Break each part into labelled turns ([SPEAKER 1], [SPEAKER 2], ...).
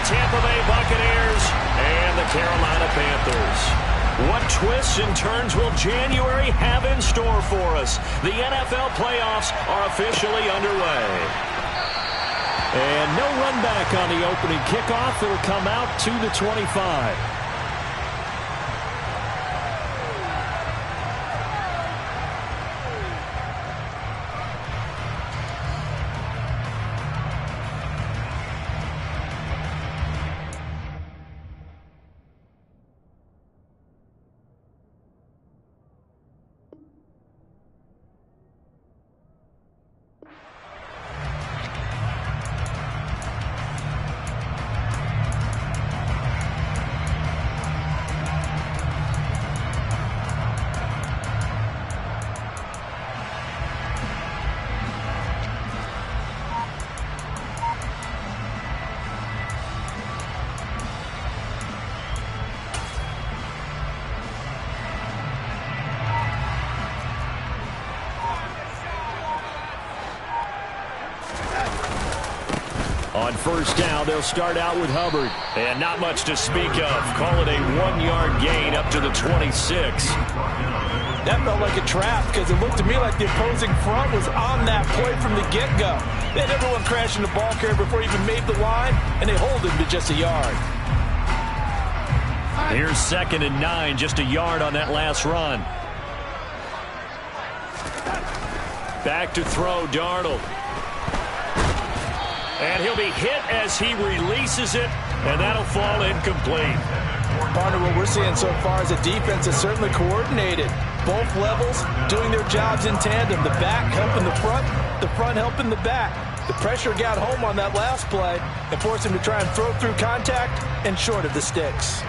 [SPEAKER 1] Tampa Bay Buccaneers and the Carolina Panthers. What twists and turns will January have in store for us? The NFL playoffs are officially underway. And no run back on the opening kickoff. It'll come out to the 25. On first down, they'll start out with Hubbard. And not much to speak of. Call it a 1-yard gain up to the 26.
[SPEAKER 2] That felt like a trap because it looked to me like the opposing front was on that play from the get-go. They had everyone crashing the ball carrier before he even made the line, and they hold him to just a yard.
[SPEAKER 1] Here's 2nd and 9, just a yard on that last run. Back to throw, Darnold. And he'll be hit as he releases it, and that'll fall incomplete.
[SPEAKER 2] Partner, what we're seeing so far is the defense is certainly coordinated. Both levels doing their jobs in tandem. The back helping the front helping the back. The pressure got home on that last play and forced him to try and throw through contact and short of the sticks.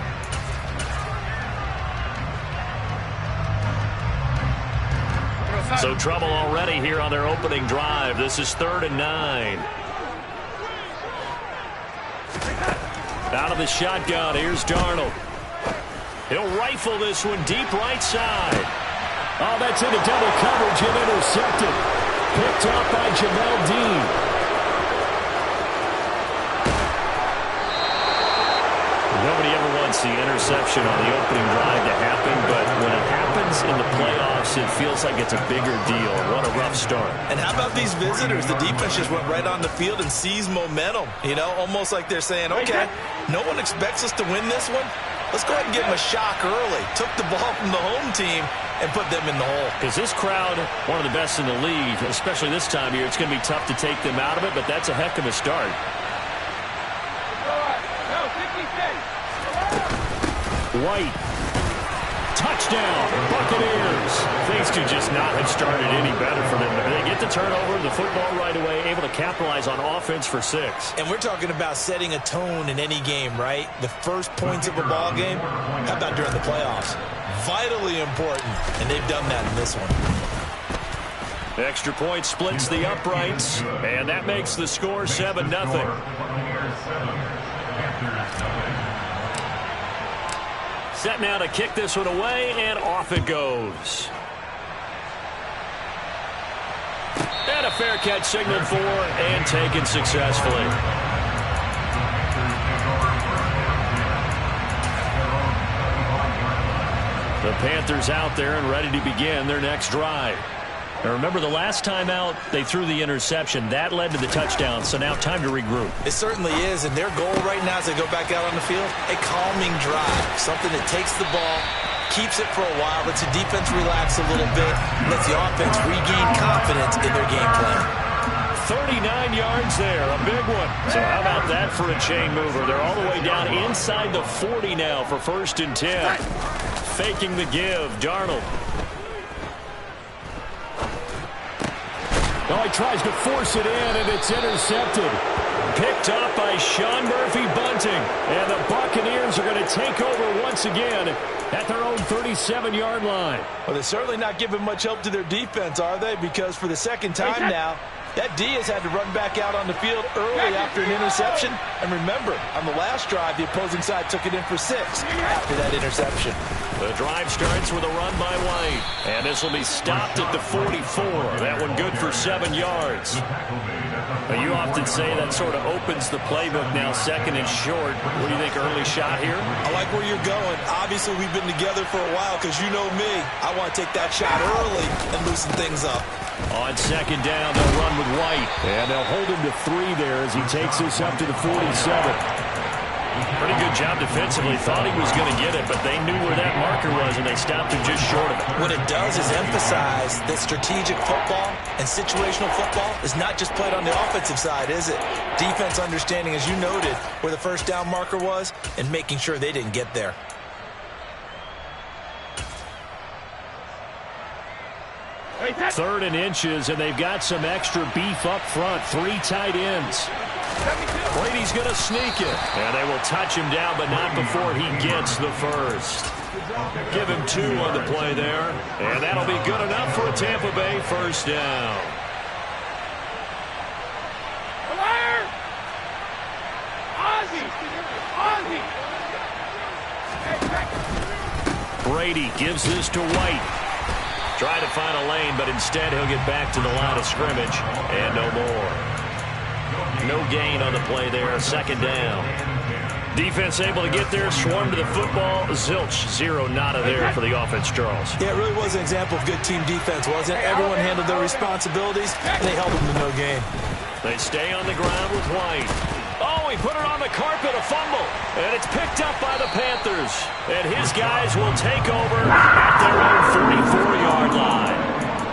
[SPEAKER 1] So trouble already here on their opening drive. This is 3rd and 9. Out of the shotgun, here's Darnold. He'll rifle this one deep right side. Oh, that's into double coverage and intercepted. Picked off by Jamel Dean. Nobody ever wants the interception on the opening drive to happen, but when it happens in the playoffs, it feels like it's a bigger deal. What a rough start.
[SPEAKER 2] And how about these visitors? The defense just went right on the field and seized momentum. You know, almost like they're saying, okay, no one expects us to win this one. Let's go ahead and give them a shock early. Took the ball from the home team and put them in the hole.
[SPEAKER 1] Because this crowd, one of the best in the league, especially this time of year, it's going to be tough to take them out of it, but that's a heck of a start. White. Touchdown, Buccaneers. Things could just not have started any better for them. They get the turnover, the football right away, able to capitalize on offense for 6.
[SPEAKER 2] And we're talking about setting a tone in any game, right? The first points of a ball game, how about during the playoffs? Vitally important, and they've done that in this one.
[SPEAKER 1] Extra point splits the uprights, and that makes the score 7-0. Set now to kick this one away, and off it goes. And a fair catch signaled for and taken successfully. The Panthers out there and ready to begin their next drive. Now remember, the last time out, they threw the interception. That led to the touchdown, so now time to regroup.
[SPEAKER 2] It certainly is, and their goal right now as they go back out on the field, a calming drive. Something that takes the ball, keeps it for a while, lets the defense relax a little bit, lets the offense regain confidence in their game plan.
[SPEAKER 1] 39 yards there, a big one. So how about that for a chain mover? They're all the way down inside the 40 now for 1st and 10. Faking the give, Darnold. Oh, he tries to force it in, and it's intercepted. Picked up by Sean Murphy-Bunting. And the Buccaneers are going to take over once again at their own 37-yard line.
[SPEAKER 2] Well, they're certainly not giving much help to their defense, are they? Because for the second time now, That D has had to run back out on the field early after an interception. And remember, on the last drive, the opposing side took it in for 6 after that interception.
[SPEAKER 1] The drive starts with a run by White. And this will be stopped at the 44. That one good for 7 yards. Now, you often say that sort of opens the playbook now, second and short. What do you think, early shot here?
[SPEAKER 2] I like where you're going. Obviously, we've been together for a while because you know me. I want to take that shot early and loosen things up.
[SPEAKER 1] On second down, they'll run with White. And they'll hold him to 3 there as he takes this up to the 47. Pretty good job defensively. Thought he was going to get it, but they knew where that marker was, and they stopped him just short of it.
[SPEAKER 2] What it does is emphasize that strategic football and situational football is not just played on the offensive side, is it? Defense understanding, as you noted, where the first down marker was and making sure they didn't get there.
[SPEAKER 1] Third and inches, and they've got some extra beef up front. 3 tight ends. Brady's going to sneak it. And they will touch him down, but not before he gets the first. Give him 2 on the play there. And that'll be good enough for a Tampa Bay first down. Brady gives this to White. Try to find a lane, but instead he'll get back to the line of scrimmage. And no more. No gain on the play there. Second down. Defense able to get there, swarm to the football. Zilch, 0 nada there for the offense, Charles.
[SPEAKER 2] Yeah, it really was an example of good team defense, wasn't it? Everyone handled their responsibilities, and they held them to no gain.
[SPEAKER 1] They stay on the ground with White. Oh, he put it on the carpet, a fumble. And it's picked up by the Panthers. And his guys will take over at their own 44-yard line.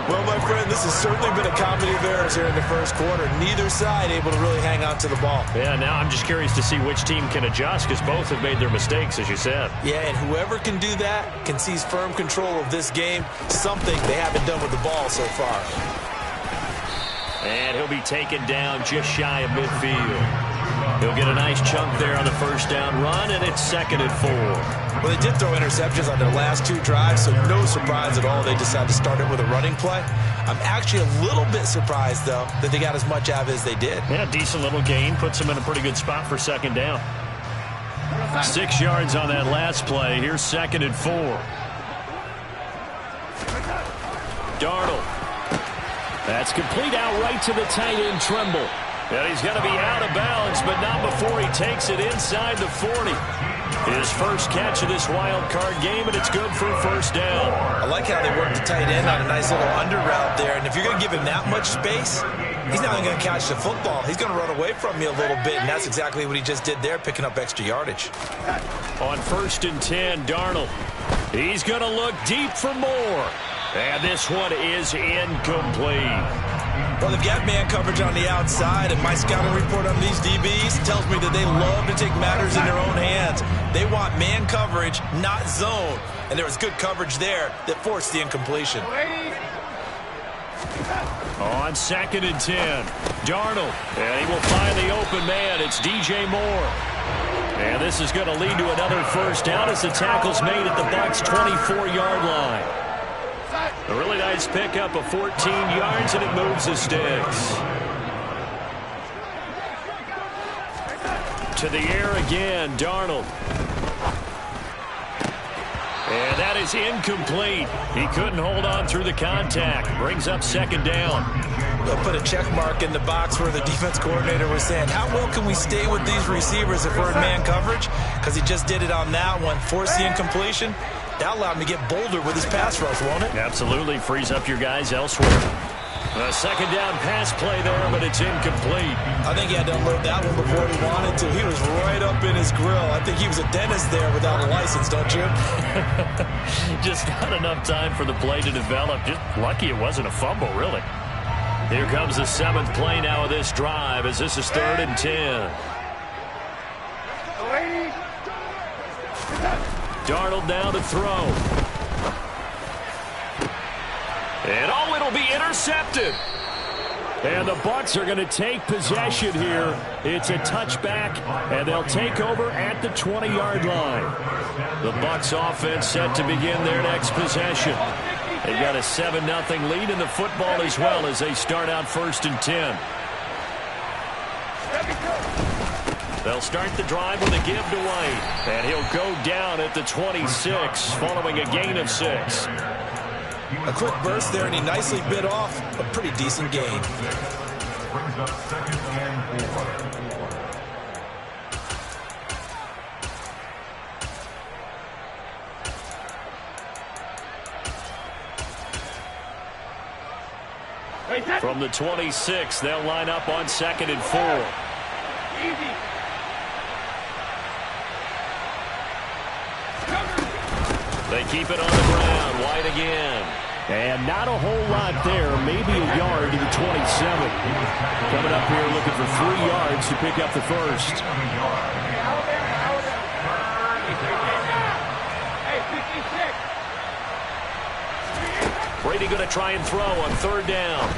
[SPEAKER 2] Well, my friend, this has certainly been a comedy of errors here in the first quarter. Neither side able to really hang on to the ball.
[SPEAKER 1] Yeah, now I'm just curious to see which team can adjust because both have made their mistakes, as you said.
[SPEAKER 2] Yeah, and whoever can do that can seize firm control of this game, something they haven't done with the ball so far.
[SPEAKER 1] And he'll be taken down just shy of midfield. He'll get a nice chunk there on the first down run, and it's 2nd and 4.
[SPEAKER 2] Well, they did throw interceptions on their last 2 drives, so no surprise at all they decided to start it with a running play. I'm actually a little bit surprised, though, that they got as much out of it as they did.
[SPEAKER 1] Yeah, decent little gain. Puts them in a pretty good spot for second down. 6 yards on that last play. Here's 2nd and 4. Darnold. That's complete out right to the tight end, Tremble. And he's going to be out of bounds, but not before he takes it inside the 40. His first catch of this wild card game, and it's good for first down.
[SPEAKER 2] I like how they worked the tight end on a nice little under route there. And if you're going to give him that much space, he's not only going to catch the football, he's going to run away from you a little bit, and that's exactly what he just did there, picking up extra yardage.
[SPEAKER 1] On 1st and 10, Darnold. He's going to look deep for more. And this one is incomplete.
[SPEAKER 2] Well, they've got man coverage on the outside, and my scouting report on these DBs tells me that they love to take matters in their own hands. They want man coverage, not zone. And there was good coverage there that forced the incompletion.
[SPEAKER 1] On 2nd and 10, Darnold. And he will find the open man. It's DJ Moore. And this is going to lead to another first down as the tackle's made at the Bucs' 24-yard line. A really nice pickup of 14 yards, and it moves the sticks. To the air again, Darnold. And that is incomplete. He couldn't hold on through the contact. Brings up 2nd down.
[SPEAKER 2] They'll put a check mark in the box where the defense coordinator was saying, how well can we stay with these receivers if we're in man coverage? Because he just did it on that one. Forced the incompletion. That allowed him to get bolder with his pass rush, won't it?
[SPEAKER 1] Absolutely. Frees up your guys elsewhere. A 2nd down pass play there, but it's incomplete.
[SPEAKER 2] I think he had to unload that one before he wanted to. He was right up in his grill. I think he was a dentist there without a license, don't you?
[SPEAKER 1] Just not enough time for the play to develop. Just lucky it wasn't a fumble, really. Here comes the 7th play now of this drive as this is 3rd and 10. Darnold now to throw. And oh, it'll be intercepted. And the Bucs are going to take possession here. It's a touchback, and they'll take over at the 20-yard line. The Bucs offense set to begin their next possession. They've got a 7-0 lead in the football as well as they start out 1st and 10. They'll start the drive with a give to White. And he'll go down at the 26 following a gain of 6.
[SPEAKER 2] A quick burst there, and he nicely bit off a pretty decent gain.
[SPEAKER 3] Brings up 2nd and 4.
[SPEAKER 1] From the 26, they'll line up on 2nd and 4. They keep it on the ground. White again. And not a whole lot there. Maybe a yard to the 27. Coming up here looking for 3 yards to pick up the first. Brady going to try and throw on 3rd down.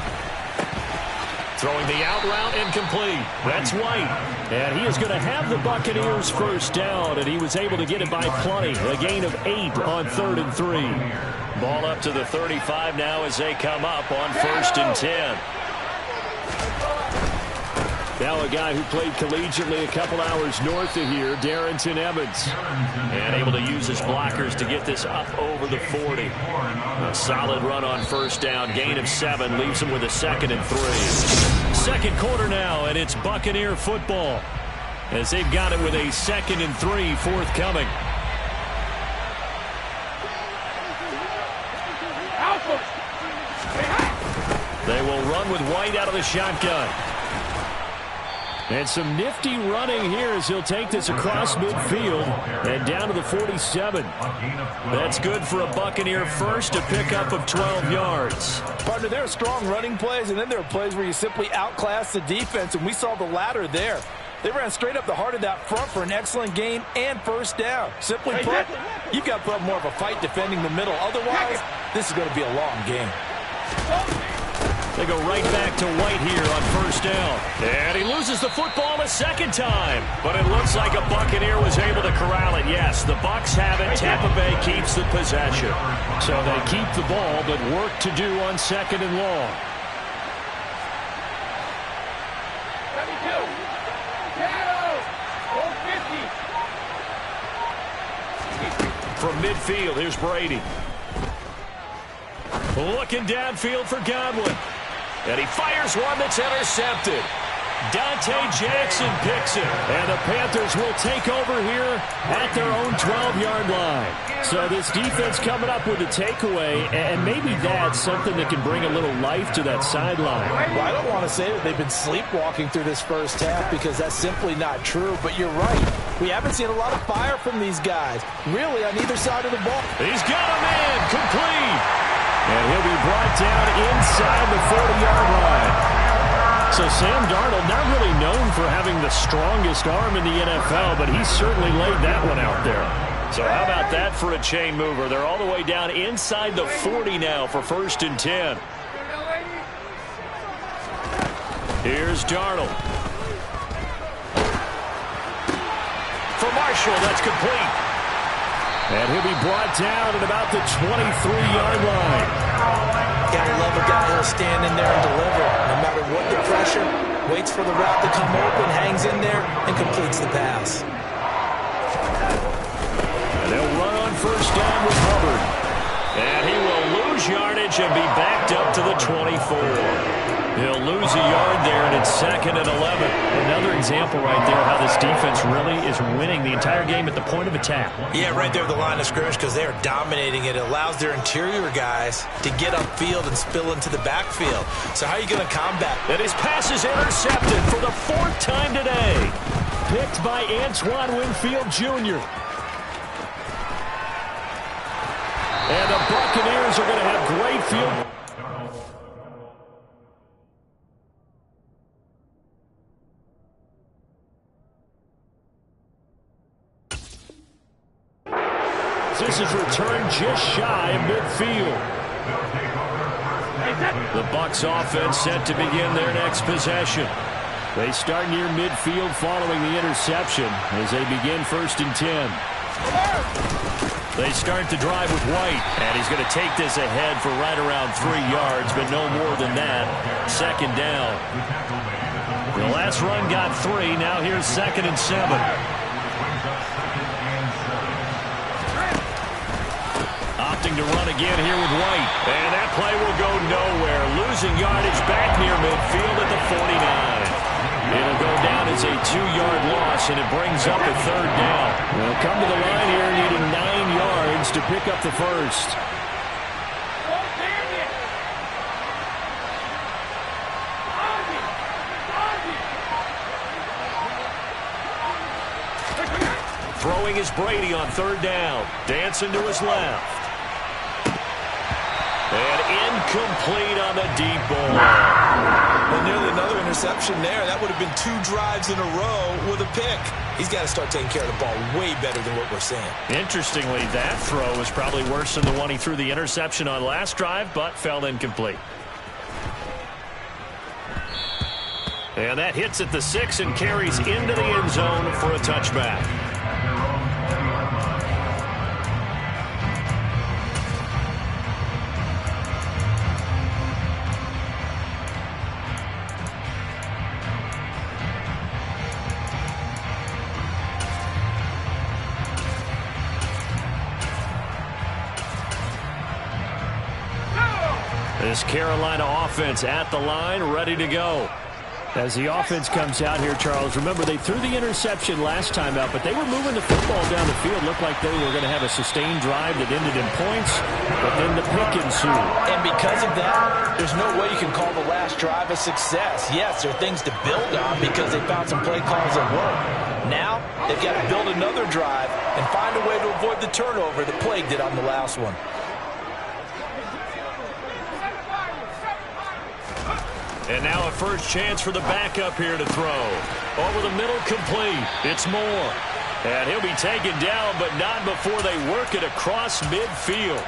[SPEAKER 1] Throwing the out route, incomplete. That's White. And he is going to have the Buccaneers 1st down, and he was able to get it by plenty. A gain of 8 on 3rd and 3. Ball up to the 35 now as they come up on 1st and 10. Now a guy who played collegiately a couple hours north of here, Darrynton Evans. And able to use his blockers to get this up over the 40. A solid run on 1st down. Gain of 7 leaves him with a 2nd and 3. 2nd quarter now, and it's Buccaneer football as they've got it with a 2nd and 3 forthcoming. They will run with White out of the shotgun. And some nifty running here as he'll take this across midfield and down to the 47. That's good for a Buccaneer first, a pickup of 12 yards.
[SPEAKER 2] Partner, there are strong running plays, and then there are plays where you simply outclass the defense, and we saw the latter there. They ran straight up the heart of that front for an excellent gain and 1st down. Simply put, you've got to put up more of a fight defending the middle. Otherwise, this is going to be a long game.
[SPEAKER 1] They go right back to White here on 1st down. And he loses the football a 2nd time. But it looks like a Buccaneer was able to corral it. Yes, the Bucs have it. Tampa Bay keeps the possession. So they keep the ball, but work to do on 2nd and long. From midfield, here's Brady. Looking downfield for Godwin. And he fires one that's intercepted. Dante Jackson picks it. And the Panthers will take over here at their own 12-yard line. So this defense coming up with a takeaway, and maybe that's something that can bring a little life to that sideline.
[SPEAKER 2] Well, I don't want to say that they've been sleepwalking through this 1st half because that's simply not true, but you're right. We haven't seen a lot of fire from these guys, really, on either side of the ball.
[SPEAKER 1] He's got a man, complete. And he'll be brought down inside the 40-yard line. So Sam Darnold, not really known for having the strongest arm in the NFL, but he certainly laid that one out there. So how about that for a chain mover? They're all the way down inside the 40 now for 1st and 10. Here's Darnold. For Marshall, that's complete. And he'll be brought down at about the 23-yard line.
[SPEAKER 2] Gotta love a guy who'll stand in there and deliver. No matter what the pressure, waits for the route to come open, hangs in there, and completes the pass.
[SPEAKER 1] And they'll run on 1st down with Hubbard. And he will lose yardage and be backed up to the 24. He'll lose a yard there, and it's 2nd and 11. Another example right there how this defense really is winning the entire game at the point of attack.
[SPEAKER 2] Yeah, right there at the line of scrimmage because they are dominating it. It allows their interior guys to get upfield and spill into the backfield. So how are you going to combat?
[SPEAKER 1] And his pass is intercepted for the 4th time today. Picked by Antoine Winfield Jr. And the Buccaneers are going to have great field. This is returned just shy of midfield. The Bucs offense set to begin their next possession. They start near midfield following the interception as they begin 1st and 10. They start the drive with White, and he's going to take this ahead for right around 3 yards, but no more than that. Second down. The last run got 3. Now here's 2nd and 7. Opting to run again here with White. And that play will go nowhere. Losing yardage back near midfield at the 49. It'll go down as a 2-yard loss, and it brings up a 3rd down. They'll come to the line here needing 9 yards to pick up the first. Throwing is Brady on 3rd down. Dancing to his left. And incomplete on the deep ball.
[SPEAKER 2] Well, nearly another interception there. That would have been 2 drives in a row with a pick. He's got to start taking care of the ball way better than what we're seeing.
[SPEAKER 1] Interestingly, that throw was probably worse than the one he threw the interception on last drive, but fell incomplete. And that hits at the 6 and carries into the end zone for a touchback. This Carolina offense at the line, ready to go. As the offense comes out here, Charles, remember they threw the interception last time out, but they were moving the football down the field. Looked like they were going to have a sustained drive that ended in points, but then the pick ensued.
[SPEAKER 2] And because of that, there's no way you can call the last drive a success. Yes, there are things to build on because they found some play calls that work. Now, they've got to build another drive and find a way to avoid the turnover that plagued it on the last one.
[SPEAKER 1] And now a first chance for the backup here to throw. Over the middle, complete. It's Moore. And he'll be taken down, but not before they work it across midfield.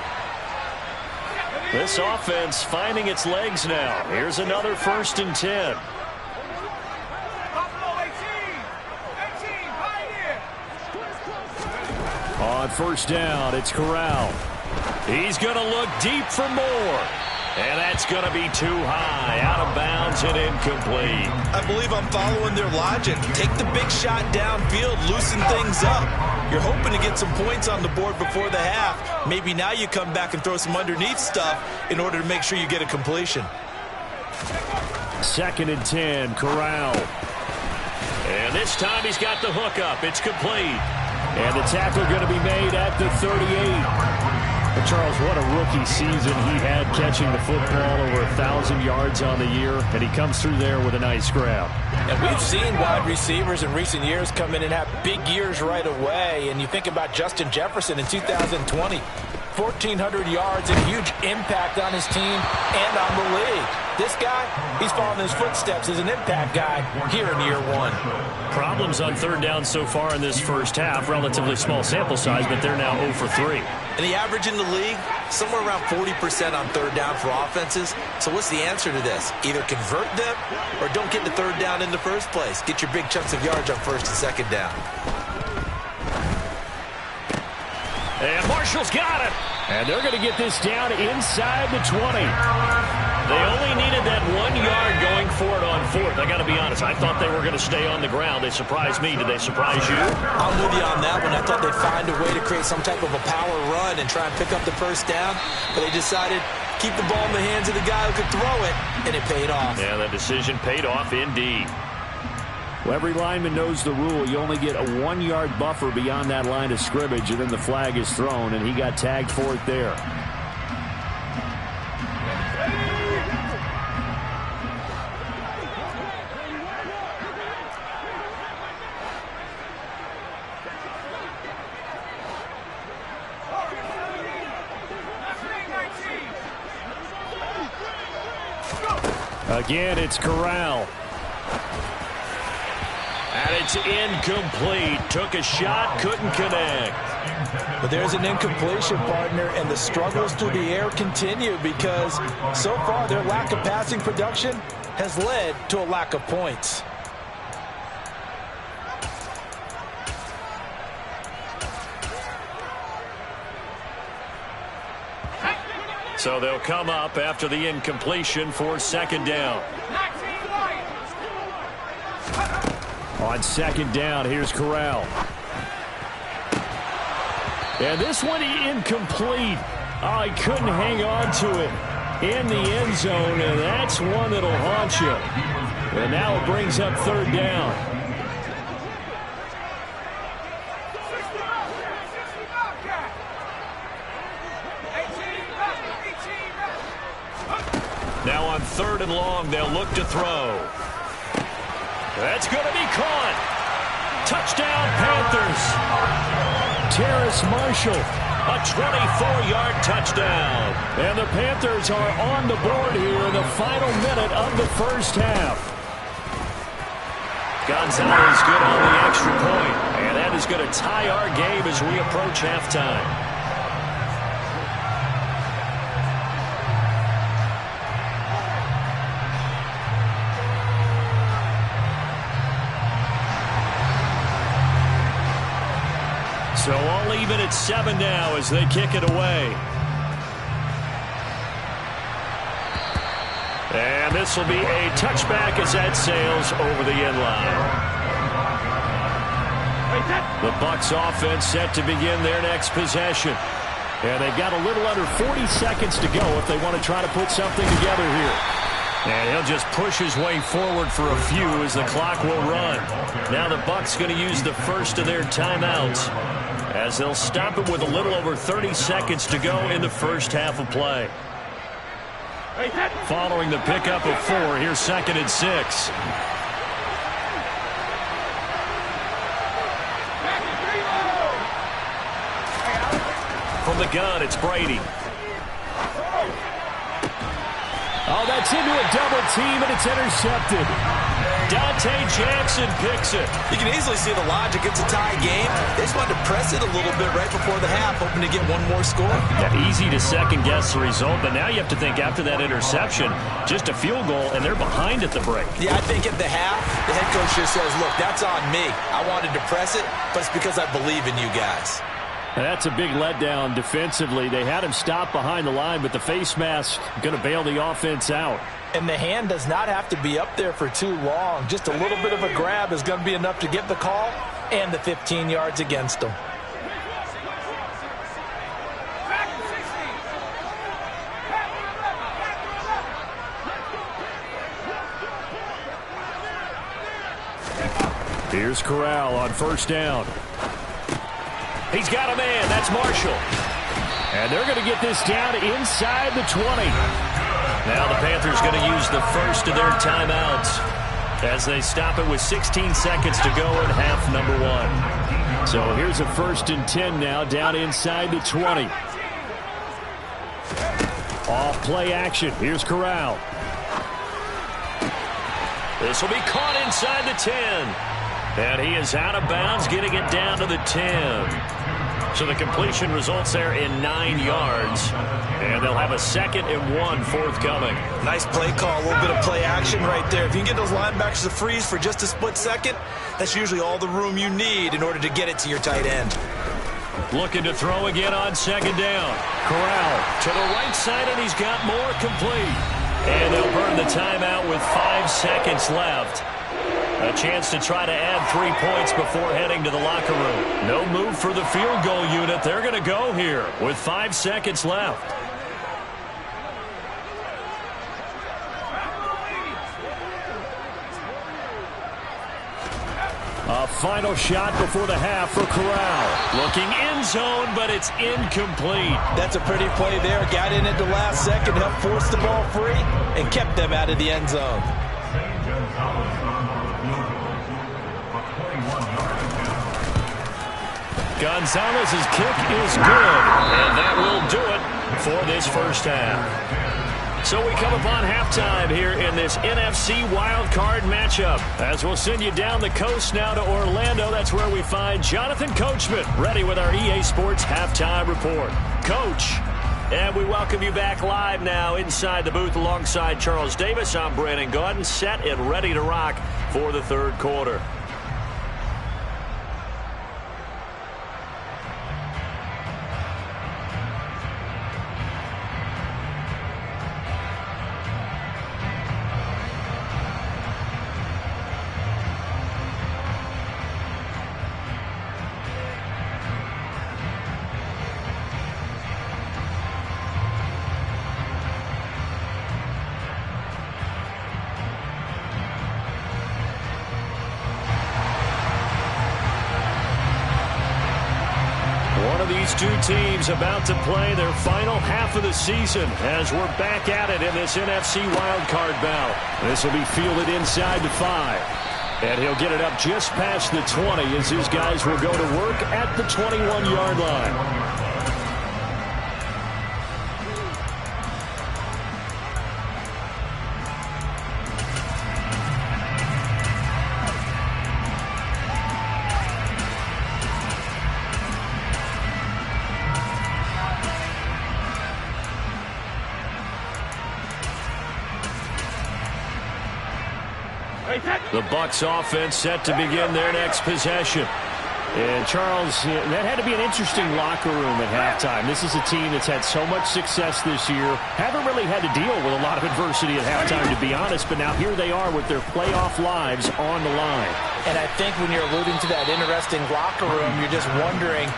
[SPEAKER 1] This offense finding its legs now. Here's another 1st and 10. On 1st down, it's Corral. He's going to look deep for Moore. And that's going to be too high, out of bounds and incomplete.
[SPEAKER 2] I believe I'm following their logic. Take the big shot downfield, loosen things up. You're hoping to get some points on the board before the half. Maybe now you come back and throw some underneath stuff in order to make sure you get a completion.
[SPEAKER 1] 2nd and 10, Corral. And this time he's got the hook up. It's complete. And the tackle going to be made at the 38. But Charles, what a rookie season he had, catching the football over 1,000 yards on the year, and he comes through there with a nice grab.
[SPEAKER 2] And we've seen wide receivers in recent years come in and have big years right away. And you think about Justin Jefferson in 2020, 1,400 yards, a huge impact on his team and on the league. This guy, he's following his footsteps as an impact guy here in year 1.
[SPEAKER 1] Problems on 3rd down so far in this first half. Relatively small sample size, but they're now 0 for 3.
[SPEAKER 2] And the average in the league, somewhere around 40% on 3rd down for offenses. So what's the answer to this? Either convert them or don't get the 3rd down in the first place. Get your big chunks of yards on 1st and 2nd down.
[SPEAKER 1] And Marshall's got it. And they're going to get this down inside the 20. They only needed that 1 yard going for it on 4th. I got to be honest, I thought they were going to stay on the ground. They surprised me. Did they surprise you?
[SPEAKER 2] I'm with you on that one. I thought they'd find a way to create some type of a power run and try and pick up the 1st down. But they decided keep the ball in the hands of the guy who could throw it, and it paid off.
[SPEAKER 1] Yeah, that decision paid off indeed.
[SPEAKER 4] Well, every lineman knows the rule. You only get a 1 yard buffer beyond that line of scrimmage, and then the flag is thrown, and he got tagged for it there.
[SPEAKER 1] Again, it's Corral. And it's incomplete. Took a shot, couldn't connect.
[SPEAKER 2] But there's an incompletion, partner, and the struggles through the air continue because so far their lack of passing production has led to a lack of points.
[SPEAKER 1] So they'll come up after the incompletion for second down.
[SPEAKER 4] On second down, here's Corral. And this one incomplete. Oh, he couldn't hang on to it in the end zone, and that's one that'll haunt you. And now it brings up third down.
[SPEAKER 1] Now on third and long, they'll look to throw. That's going to be caught. Touchdown, Panthers. Terrace Marshall, a 24-yard touchdown.
[SPEAKER 4] And the Panthers are on the board here in the final minute of the first half.
[SPEAKER 1] Gonzalez good on the extra point, and that is going to tie our game as we approach halftime. So all even at 7 now as they kick it away. And this will be a touchback as that sails over the end line. The Bucs offense set to begin their next possession. And they've got a little under 40 seconds to go if they want to try to put something together here. And he'll just push his way forward for a few as the clock will run. Now the Bucs going to use the first of their timeouts, as they'll stop it with a little over 30 seconds to go in the first half of play. Following the pickup of 4, here's second and 6. From the gun, it's Brady.
[SPEAKER 4] Oh, that's into a double team, and it's intercepted.
[SPEAKER 1] Dante Jackson picks it.
[SPEAKER 2] You can easily see the logic. It's a tie game. They just wanted to press it a little bit right before the half, hoping to get one more score.
[SPEAKER 1] Yeah, easy to second-guess the result, but now you have to think after that interception, just a field goal, and they're behind at the break.
[SPEAKER 2] Yeah, I think at the half, the head coach just says, look, that's on me. I wanted to press it, but it's because I believe in you guys.
[SPEAKER 4] And that's a big letdown defensively. They had him stop behind the line, but the face mask going to bail the offense out.
[SPEAKER 2] And the hand does not have to be up there for too long. Just a little bit of a grab is going to be enough to get the call and the 15 yards against them.
[SPEAKER 4] Here's Corral on first down.
[SPEAKER 1] He's got a man. That's Marshall.
[SPEAKER 4] And they're going to get this down inside the 20.
[SPEAKER 1] Now the Panthers going to use the first of their timeouts as they stop it with 16 seconds to go in half number 1.
[SPEAKER 4] So here's a 1st and 10 now down inside the 20. Off play action. Here's Corral.
[SPEAKER 1] This will be caught inside the 10. And he is out of bounds, getting it down to the 10. So the completion results there in 9 yards. And they'll have a 2nd and 1 forthcoming.
[SPEAKER 2] Nice play call, a little bit of play action right there. If you can get those linebackers to freeze for just a split second, that's usually all the room you need in order to get it to your tight end.
[SPEAKER 1] Looking to throw again on second down. Corral to the right side, and he's got more complete. And they'll burn the timeout with 5 seconds left. A chance to try to add 3 points before heading to the locker room. No move for the field goal unit. They're going to go here with 5 seconds left.
[SPEAKER 4] A final shot before the half for Corral.
[SPEAKER 1] Looking end zone, but it's incomplete.
[SPEAKER 2] That's a pretty play there. Got in at the last second, helped force the ball free, and kept them out of the end zone.
[SPEAKER 1] Gonzalez's kick is good, and that will do it for this first half. So we come upon halftime here in this NFC wildcard matchup, as we'll send you down the coast now to Orlando. That's where we find Jonathan Coachman ready with our EA Sports halftime report. Coach, and we welcome you back live now inside the booth alongside Charles Davis. I'm Brandon Gaudin, set and ready to rock for the third quarter.
[SPEAKER 4] one of these two teams about to play their final half of the season as we're back at it in this NFC wildcard bout. This will be fielded inside the 5. And he'll get it up just past the 20 as his guys will go to work at the 21-yard line. The Bucs offense set to begin their next possession. And Charles, that had to be an interesting locker room at halftime. This is a team that's had so much success this year. Haven't really had to deal with a lot of adversity at halftime, to be honest. But now here they are with their playoff lives on the line.
[SPEAKER 2] And I think when you're alluding to that interesting locker room, you're just wondering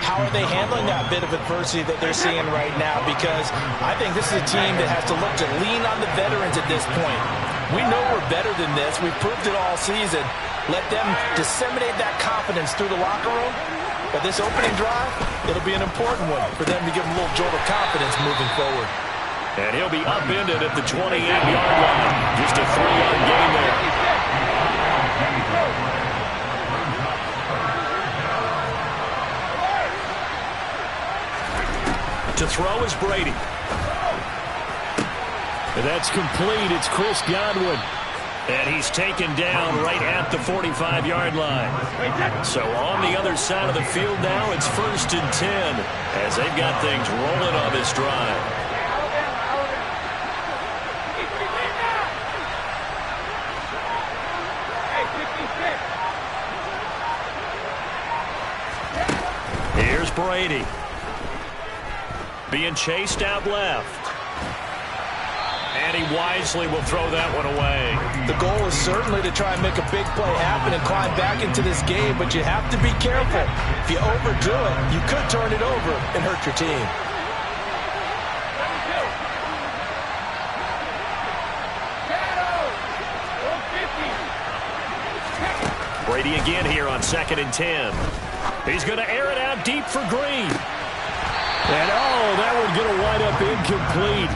[SPEAKER 2] how are they handling that bit of adversity that they're seeing right now? Because I think this is a team that has to look to lean on the veterans at this point. We know we're better than this. We've proved it all season. Let them disseminate that confidence through the locker room. But this opening drive, it'll be an important one for them to give them a little jolt of confidence moving forward.
[SPEAKER 1] And he'll be upended at the 28-yard line. Just a 3-yard gain there. To throw is Brady.
[SPEAKER 4] And that's complete. It's Chris Godwin.
[SPEAKER 1] And he's taken down right at the 45-yard line. So on the other side of the field now, it's 1st and 10 as they've got things rolling on this drive. Here's Brady. Being chased out left. And he wisely will throw that one away.
[SPEAKER 2] The goal is certainly to try and make a big play happen and climb back into this game, but you have to be careful. If you overdo it, you could turn it over and hurt your team.
[SPEAKER 1] Brady again here on 2nd and 10. He's going to air it out deep for Green.
[SPEAKER 4] And, that one's going to wind up incomplete.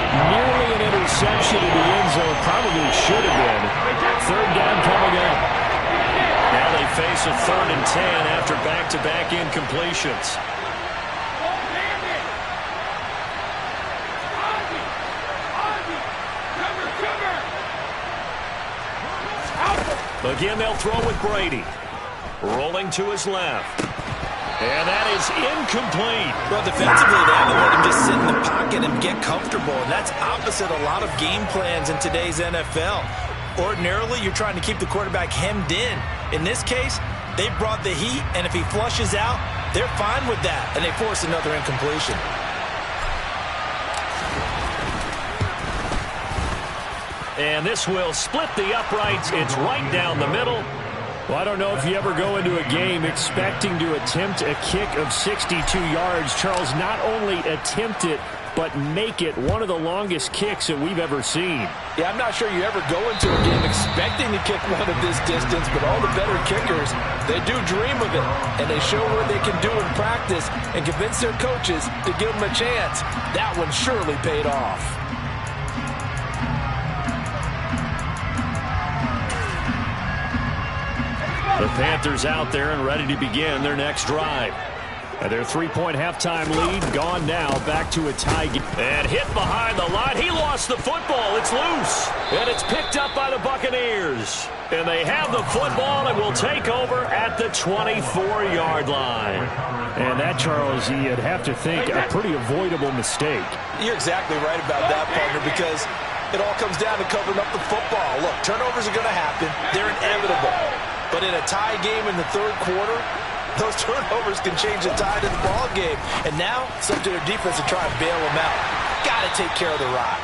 [SPEAKER 4] Nearly an interception in the end zone. Probably should have been. 3rd down coming up.
[SPEAKER 1] Now they face a 3rd and 10 after back-to-back incompletions. Again, they'll throw with Brady. Rolling to his left. And that is incomplete.
[SPEAKER 2] Well, defensively, they have to let him just sit in the pocket and get comfortable. And that's opposite a lot of game plans in today's NFL. Ordinarily, you're trying to keep the quarterback hemmed in. In this case, they brought the heat, and if he flushes out, they're fine with that. And they force another incompletion.
[SPEAKER 1] And this will split the uprights. It's right down the middle.
[SPEAKER 4] Well, I don't know if you ever go into a game expecting to attempt a kick of 62 yards. Charles, not only attempt it, but make it one of the longest kicks that we've ever seen.
[SPEAKER 2] Yeah, I'm not sure you ever go into a game expecting to kick one of this distance, but all the better kickers, they do dream of it, and they show what they can do in practice and convince their coaches to give them a chance. That one surely paid off.
[SPEAKER 1] The Panthers out there and ready to begin their next drive. And their 3-point halftime lead gone now, back to a tie game. And hit behind the line. He lost the football. It's loose. And it's picked up by the Buccaneers. And they have the football and will take over at the 24-yard line.
[SPEAKER 4] And that, Charles, you'd have to think a pretty avoidable mistake.
[SPEAKER 2] You're exactly right about that, partner, because it all comes down to covering up the football. Look, turnovers are going to happen. They're inevitable. But in a tie game in the 3rd quarter, those turnovers can change the tide of the ball game. And now, it's up to their defense to try and bail them out. Got to take care of the rock.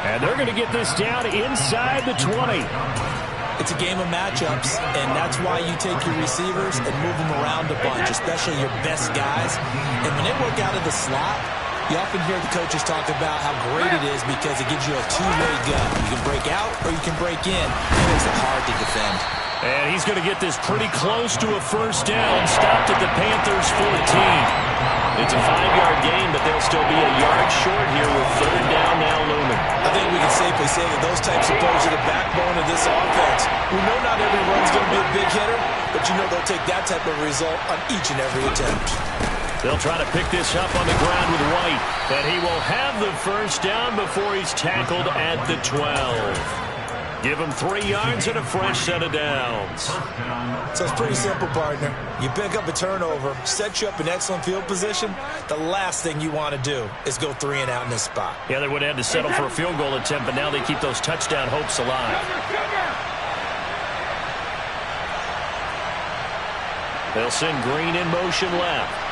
[SPEAKER 4] And they're going to get this down inside the 20.
[SPEAKER 2] It's a game of matchups, and that's why you take your receivers and move them around a bunch, especially your best guys. And when they work out of the slot, you often hear the coaches talk about how great it is because it gives you a two-way gun. You can break out or you can break in. It makes it hard to defend.
[SPEAKER 4] And he's going to get this pretty close to a first down. Stopped at the Panthers 14. It's a 5-yard gain, but they'll still be a yard short here with third down now looming.
[SPEAKER 2] I think we can safely say that those types of plays are the backbone of this offense. We know not every run's going to be a big hitter, but you know they'll take that type of result on each and every attempt.
[SPEAKER 4] They'll try to pick this up on the ground with White, but he will have the first down before he's tackled at the 12. Give him 3 yards and a fresh set of downs.
[SPEAKER 2] So it's pretty simple, partner. You pick up a turnover, set you up in excellent field position. The last thing you want to do is go 3 and out in this spot.
[SPEAKER 4] Yeah, they would have had to settle for a field goal attempt, but now they keep those touchdown hopes alive. They'll send Green in motion left.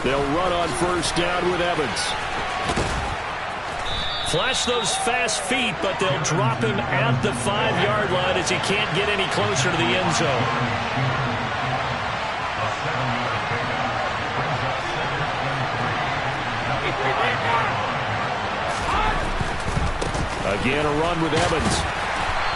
[SPEAKER 4] They'll run on first down with Evans. Flash those fast feet, but they'll drop him at the 5-yard line as he can't get any closer to the end zone. Again, a run with Evans.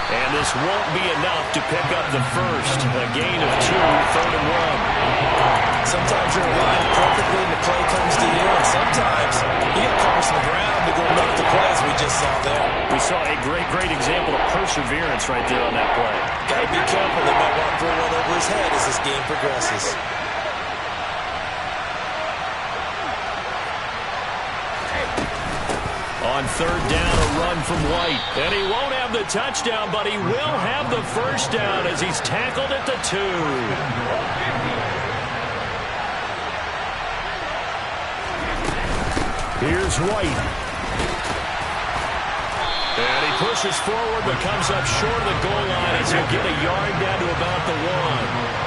[SPEAKER 4] And this won't be enough to pick up the first. A gain of 2, third and 1.
[SPEAKER 2] Sometimes you're aligned perfectly and the play comes to you, and sometimes you get caught some ground to go make the play as we just saw there.
[SPEAKER 4] We saw a great example of perseverance right there on that play.
[SPEAKER 2] Got to be careful. They might want to throw one over his head as this game progresses.
[SPEAKER 4] On third down, a run from White. And he won't have the touchdown, but he will have the first down as he's tackled at the 2. Here's White. And he pushes forward but comes up short of the goal line as he'll get a yard down to about the 1.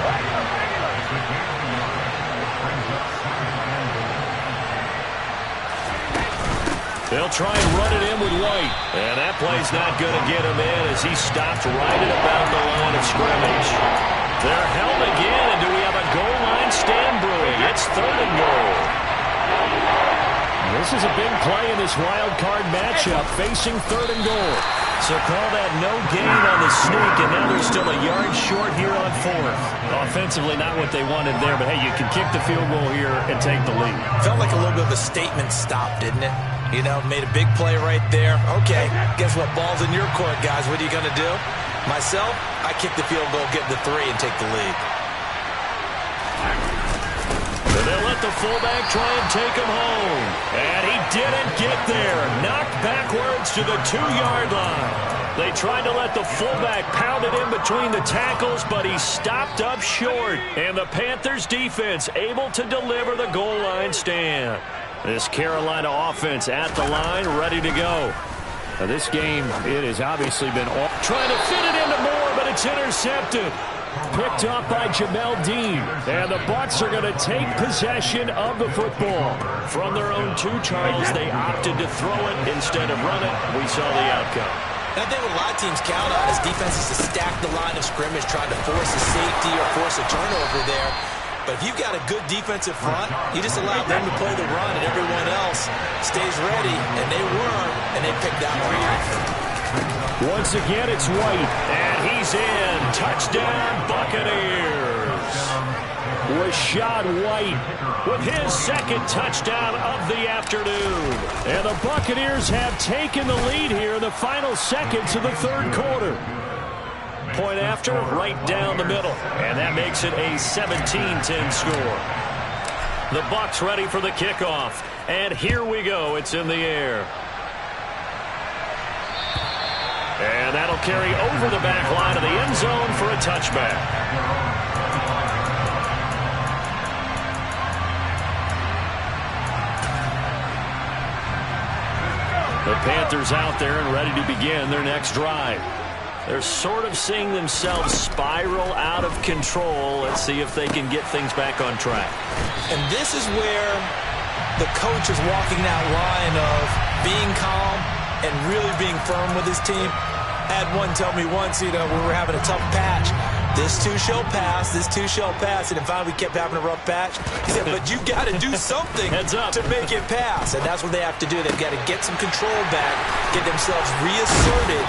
[SPEAKER 4] They'll try and run it in with White. And that play's not going to get him in as he stopped right at about the line of scrimmage. They're held again, and do we have a goal line stand brewing? It's third and goal. This is a big play in this wild card matchup, facing third and goal. So call that no gain on the sneak, and now they're still a yard short here on fourth. Offensively, not what they wanted there, but hey, you can kick the field goal here and take the lead.
[SPEAKER 2] Felt like a little bit of a statement stop, didn't it? You know, made a big play right there. Okay, guess what? Ball's in your court, guys. What are you going to do? Myself, I kick the field goal, get the 3, and take the lead.
[SPEAKER 4] And they'll let the fullback try and take him home. And he didn't get there. Knocked backwards to the 2-yard line. They tried to let the fullback pound it in between the tackles, but he stopped up short. And the Panthers defense able to deliver the goal line stand. This Carolina offense at the line, ready to go. Now this game, it has obviously been trying to fit it into Moore, but it's intercepted. Picked up by Jamel Dean. And the Bucs are going to take possession of the football. From their own 2, Charles, they opted to throw it instead of run it. We saw the outcome.
[SPEAKER 2] And I think what a lot of teams count on is defenses to stack the line of scrimmage, trying to force a safety or force a turnover there. But if you've got a good defensive front, you just allow them to play the run and everyone else stays ready. And they were, and they picked that one off.
[SPEAKER 4] Once again, it's White, and he's in. Touchdown, Buccaneers. Rachaad White with his second touchdown of the afternoon. And the Buccaneers have taken the lead here in the final seconds of the third quarter. Point after, right down the middle. And that makes it a 17-10 score. The Bucs ready for the kickoff. And here we go. It's in the air. And that'll carry over the back line of the end zone for a touchback. The Panthers out there and ready to begin their next drive. They're sort of seeing themselves spiral out of control. Let's see if they can get things back on track.
[SPEAKER 2] And this is where the coach is walking that line of being calm and really being firm with his team. Had one tell me once, when we were having a tough patch, this too shall pass, this too shall pass. And then finally we kept having a rough patch. He said, but you got to do something to make it pass. And that's what they have to do. They've got to get some control back, get themselves reasserted,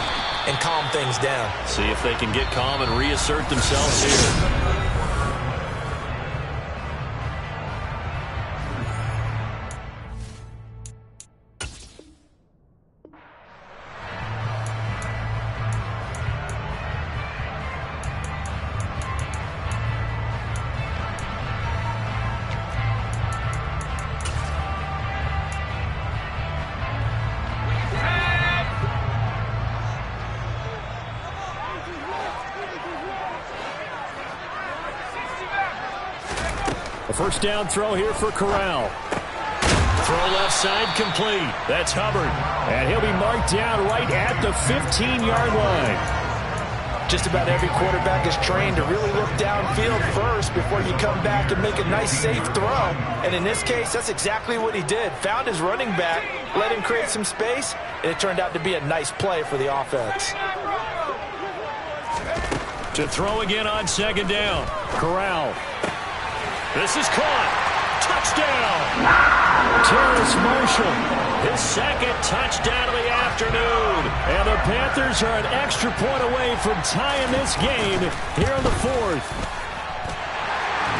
[SPEAKER 2] and calm things down.
[SPEAKER 1] See if they can get calm and reassert themselves here.
[SPEAKER 4] A first down throw here for Corral.
[SPEAKER 1] Throw left side complete. That's Hubbard.
[SPEAKER 4] And he'll be marked down right at the 15-yard line.
[SPEAKER 2] Just about every quarterback is trained to really look downfield first before you come back and make a nice, safe throw. And in this case, that's exactly what he did. Found his running back, let him create some space, and it turned out to be a nice play for the offense.
[SPEAKER 1] To throw again on second down.
[SPEAKER 4] Corral.
[SPEAKER 1] This is caught. Touchdown.
[SPEAKER 4] Terrace Marshall.
[SPEAKER 1] His second touchdown of the afternoon.
[SPEAKER 4] And the Panthers are an extra point away from tying this game here in the fourth.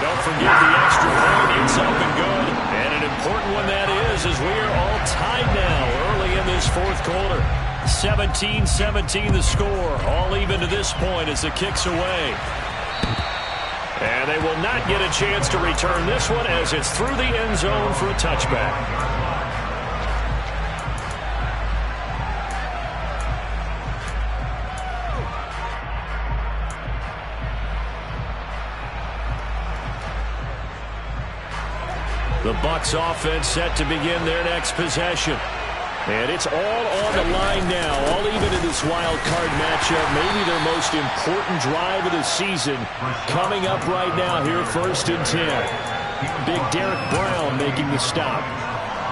[SPEAKER 1] Don't forget the extra point. It's up and good. And an important one that is, as we are all tied now early in this fourth quarter. 17-17 the score. All even to this point as the kick's away. And they will not get a chance to return this one as it's through the end zone for a touchback. The Bucs offense set to begin their next possession. And it's all on the line now, all even in this wild card matchup. Maybe their most important drive of the season coming up right now here, 1st and 10. Big Derek Brown making the stop.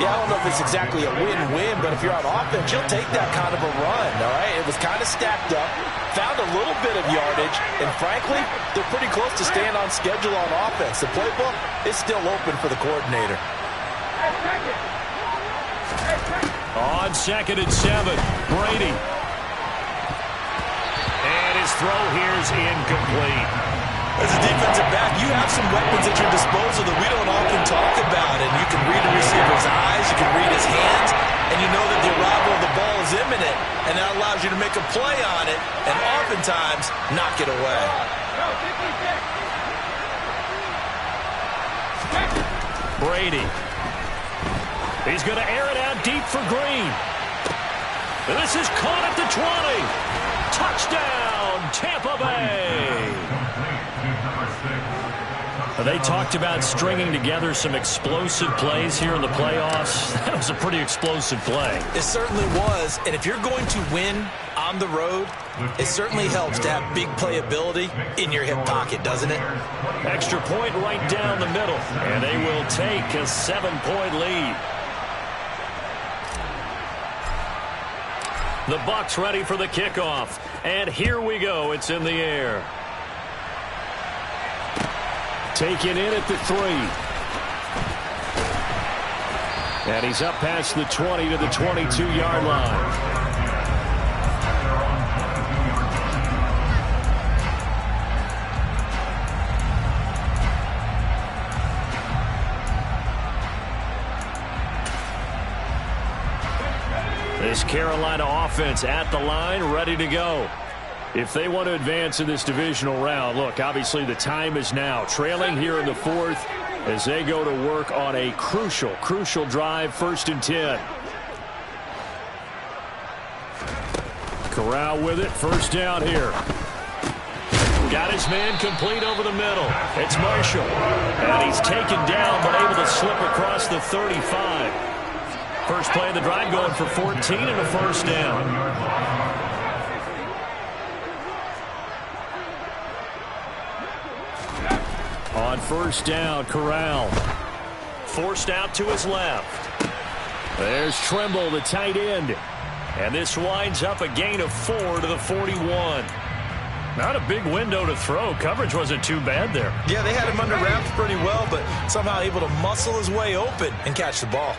[SPEAKER 2] Yeah, I don't know if it's exactly a win-win, but if you're on offense, you'll take that kind of a run, all right? It was kind of stacked up, found a little bit of yardage, and frankly, they're pretty close to staying on schedule on offense. The playbook is still open for the coordinator.
[SPEAKER 1] On 2nd and 7, Brady. And his throw here's incomplete.
[SPEAKER 2] As a defensive back, you have some weapons at your disposal that we don't often talk about. And you can read a receiver's eyes, you can read his hands, and you know that the arrival of the ball is imminent. And that allows you to make a play on it and oftentimes knock it away.
[SPEAKER 1] Brady. He's going to air it out deep for Green. This is caught at the 20. Touchdown, Tampa Bay. They talked about stringing together some explosive plays here in the playoffs. That was a pretty explosive play.
[SPEAKER 2] It certainly was. And if you're going to win on the road, it certainly helps to have big playability in your hip pocket, doesn't it?
[SPEAKER 1] Extra point right down the middle. And they will take a 7-point lead. The Bucs ready for the kickoff. And here we go. It's in the air.
[SPEAKER 4] Taken in at the 3. And he's up past the 20 to the 22-yard line. This Carolina offense at the line, ready to go. If they want to advance in this divisional round, look, obviously the time is now. Trailing here in the fourth as they go to work on a crucial drive, 1st and 10. Corral with it, first down here. Got his man complete over the middle. It's Marshall. And he's taken down but able to slip across the 35. First play of the drive going for 14 and a first down. On first down, Corral.
[SPEAKER 1] Forced out to his left.
[SPEAKER 4] There's Trimble, the tight end.
[SPEAKER 1] And this winds up a gain of 4 to the 41.
[SPEAKER 4] Not a big window to throw. Coverage wasn't too bad there.
[SPEAKER 2] Yeah, they had him under wraps pretty well, but somehow able to muscle his way open and catch the ball.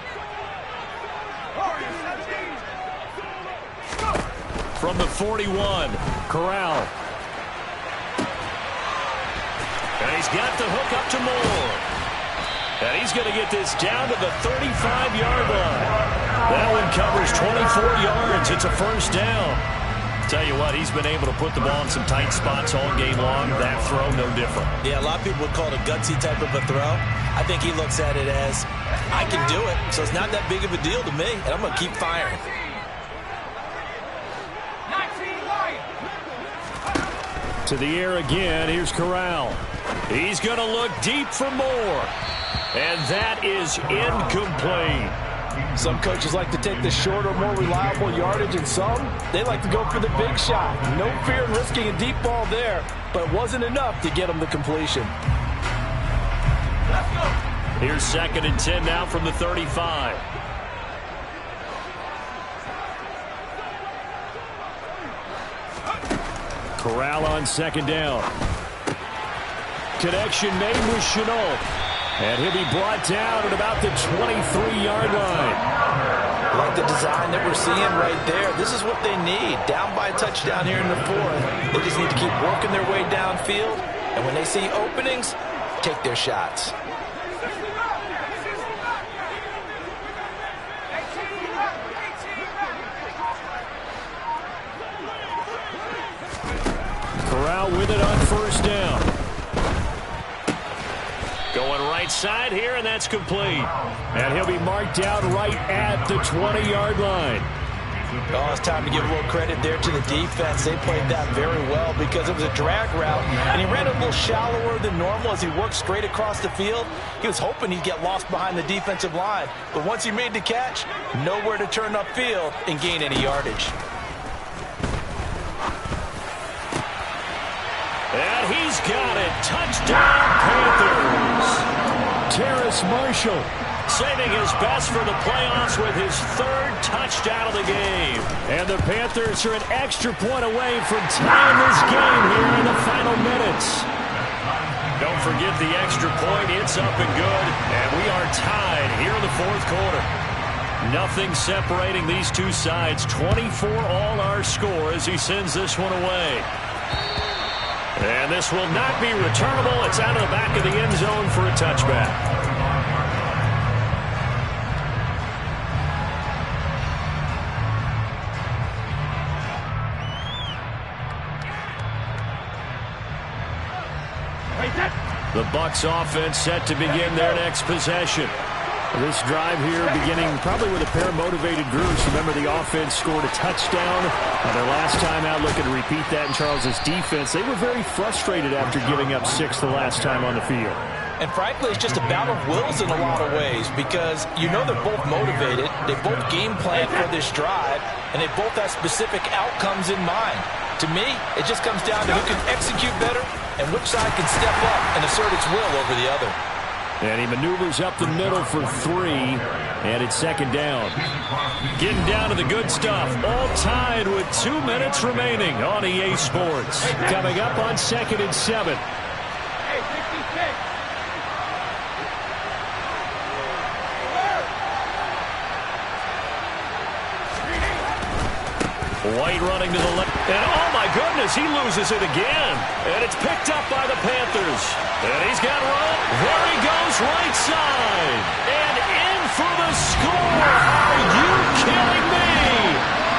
[SPEAKER 1] From the 41, Corral. And he's got the hook up to Moore. And he's going to get this down to the 35-yard line. That one covers 24 yards. It's a first down. Tell you what, he's been able to put the ball in some tight spots all game long. That throw, no different.
[SPEAKER 2] Yeah, a lot of people would call it a gutsy type of a throw. I think he looks at it as, I can do it, so it's not that big of a deal to me, and I'm going to keep firing.
[SPEAKER 1] To the air again. Here's Corral. He's going to look deep for Moore. And that is incomplete.
[SPEAKER 2] Some coaches like to take the shorter, more reliable yardage, and some, they like to go for the big shot. No fear in risking a deep ball there, but it wasn't enough to get him the completion.
[SPEAKER 1] Here's 2nd and 10 now from the 35. Corral on 2nd down. Connection made with Shenault. And he'll be brought down at about the 23-yard line.
[SPEAKER 2] Like the design that we're seeing right there, this is what they need. Down by a touchdown here in the 4th. They just need to keep working their way downfield. And when they see openings, take their shots.
[SPEAKER 1] Corral with it on 1st down. Going right side here, and that's complete. And he'll be marked out right at the 20-yard line.
[SPEAKER 2] Oh, it's time to give a little credit there to the defense. They played that very well because it was a drag route, and he ran a little shallower than normal as he worked straight across the field. He was hoping he'd get lost behind the defensive line, but once he made the catch, nowhere to turn upfield and gain any yardage.
[SPEAKER 1] And he's got it. Touchdown, Panthers. Terrace Marshall saving his best for the playoffs with his 3rd touchdown of the game. And the Panthers are an extra point away from tying this game here in the final minutes. Don't forget the extra point. It's up and good. And we are tied here in the 4th quarter. Nothing separating these two sides. 24 all our score as he sends this one away. And this will not be returnable. It's out of the back of the end zone for a touchback. The Bucs offense set to begin their next possession. This drive here beginning probably with a pair of motivated groups. Remember, the offense scored a touchdown on their last time out. Looking to repeat that in Charles's defense. They were very frustrated after giving up 6 the last time on the field.
[SPEAKER 2] And frankly, it's just a battle of wills in a lot of ways because you know they're both motivated. They both game plan for this drive, and they both have specific outcomes in mind. To me, it just comes down to who can execute better and which side can step up and assert its will over the other.
[SPEAKER 1] And he maneuvers up the middle for 3, and it's 2nd down. Getting down to the good stuff. All tied with 2 minutes remaining on EA Sports. Coming up on 2nd and 7. White running to the left. And oh my goodness, he loses it again. And it's picked up by the Panthers. And he's got room. There he goes, right side. And in for the score. Are you kidding me?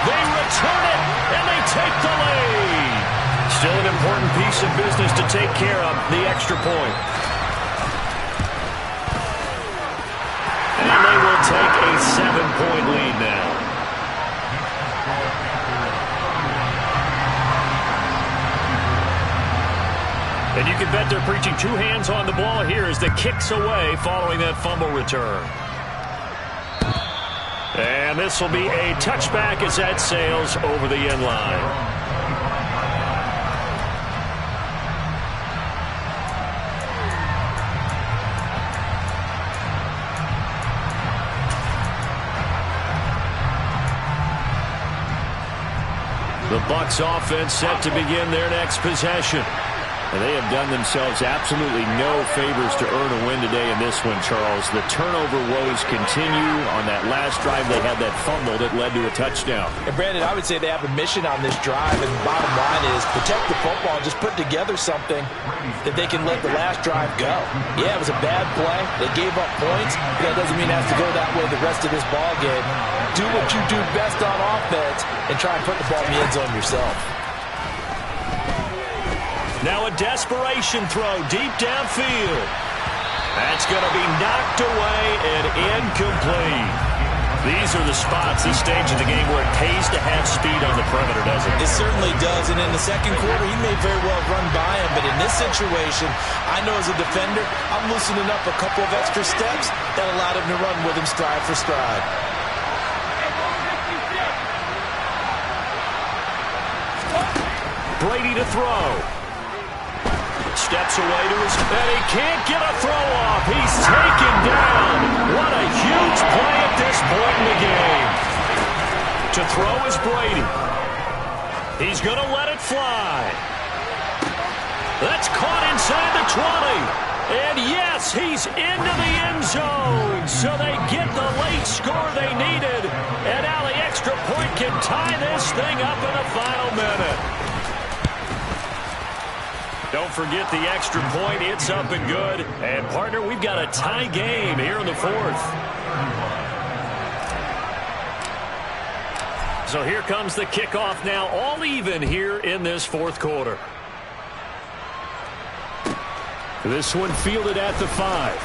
[SPEAKER 1] They return it, and they take the lead. Still an important piece of business to take care of, the extra point. And they will take a 7-point lead now. And you can bet they're preaching 2 hands on the ball here as the kick's away following that fumble return. And this will be a touchback as that sails over the end line.
[SPEAKER 4] Bucs offense set to begin their next possession. And they have done themselves absolutely no favors to earn a win today in this one, Charles. The turnover woes continue. On that last drive, they had that fumble that led to a touchdown.
[SPEAKER 2] And Brandon, I would say they have a mission on this drive, and the bottom line is protect the football, just put together something that they can let the last drive go. Yeah, it was a bad play. They gave up points, but that doesn't mean it has to go that way the rest of this ball game. Do what you do best on offense and try and put the ball in the end zone yourself.
[SPEAKER 1] Now a desperation throw deep downfield. That's going to be knocked away and incomplete. These are the spots, this stage of the game, where it pays to have speed on the perimeter, doesn't it?
[SPEAKER 2] It certainly does, and in the second quarter, he may very well run by him, but in this situation, I know as a defender, I'm loosening up a couple of extra steps that allowed him to run with him stride for stride.
[SPEAKER 1] Brady to throw. Steps away to his, and he can't get a throw off. He's taken down. What a huge play at this point in the game. To throw is Brady. He's going to let it fly. That's caught inside the 20. And yes, he's into the end zone. So they get the late score they needed. And now the extra point can tie this thing up in the final minute. Don't forget the extra point. It's up and good. And, partner, we've got a tie game here in the fourth. So here comes the kickoff now, all even here in this fourth quarter.
[SPEAKER 4] This one fielded at the 5.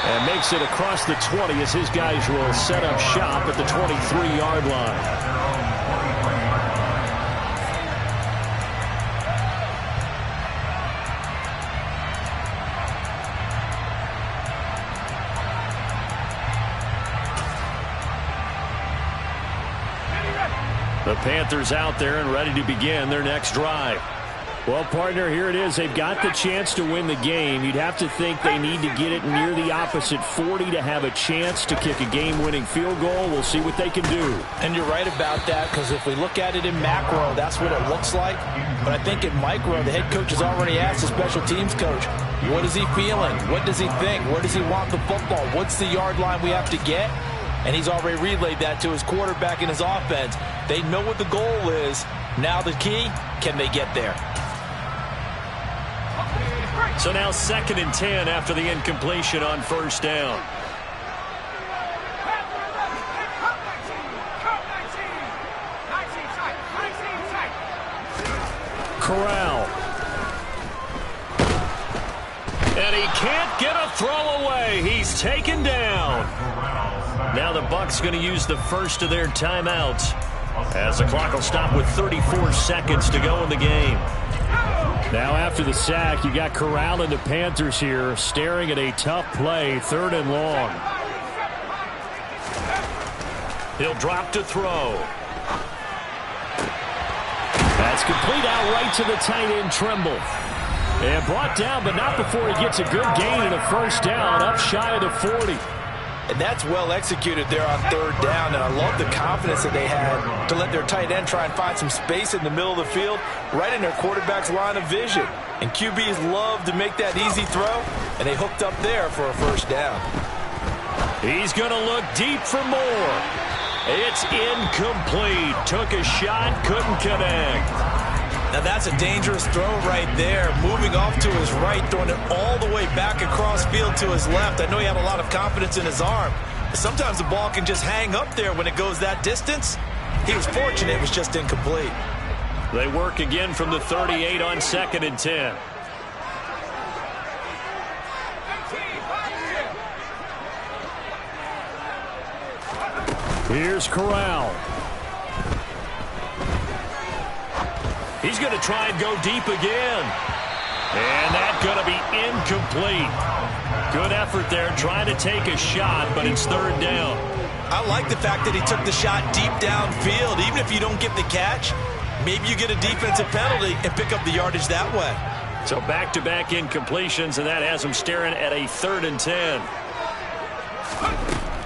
[SPEAKER 4] And makes it across the 20 as his guys will set up shop at the 23-yard line. The Panthers out there and ready to begin their next drive. Well, partner, here it is. They've got the chance to win the game. You'd have to think they need to get it near the opposite 40 to have a chance to kick a game-winning field goal. We'll see what they can do.
[SPEAKER 2] And you're right about that, because if we look at it in macro, that's what it looks like. But I think in micro, the head coach has already asked the special teams coach, what is he feeling? What does he think? Where does he want the football? What's the yard line we have to get? And he's already relayed that to his quarterback and his offense. They know what the goal is. Now the key, can they get there?
[SPEAKER 1] So now 2nd and 10 after the incompletion on first down. Corral. And he can't get a throw away. He's taken down. Now the Bucs going to use the first of their timeouts as the clock will stop with 34 seconds to go in the game. Now after the sack, you got Corral and the Panthers here staring at a tough play, 3rd and long. He'll drop to throw. That's complete out right to the tight end, Trimble. And brought down, but not before he gets a good gain and a first down, up shy of the 40.
[SPEAKER 2] And that's well executed there on 3rd down, and I love the confidence that they had to let their tight end try and find some space in the middle of the field, right in their quarterback's line of vision. And QBs love to make that easy throw, and they hooked up there for a first down.
[SPEAKER 1] He's going to look deep for more. It's incomplete. Took a shot, couldn't connect.
[SPEAKER 2] Now that's a dangerous throw right there. Moving off to his right, throwing it all the way back across field to his left. I know he had a lot of confidence in his arm. But sometimes the ball can just hang up there when it goes that distance. He was fortunate it was just incomplete.
[SPEAKER 1] They work again from the 38 on 2nd and 10.
[SPEAKER 4] Here's Corral.
[SPEAKER 1] He's going to try and go deep again. And that's going to be incomplete. Good effort there trying to take a shot, but it's 3rd down.
[SPEAKER 2] I like the fact that he took the shot deep downfield. Even if you don't get the catch, maybe you get a defensive penalty and pick up the yardage that way.
[SPEAKER 1] So back-to-back incompletions, and that has him staring at a 3rd and 10.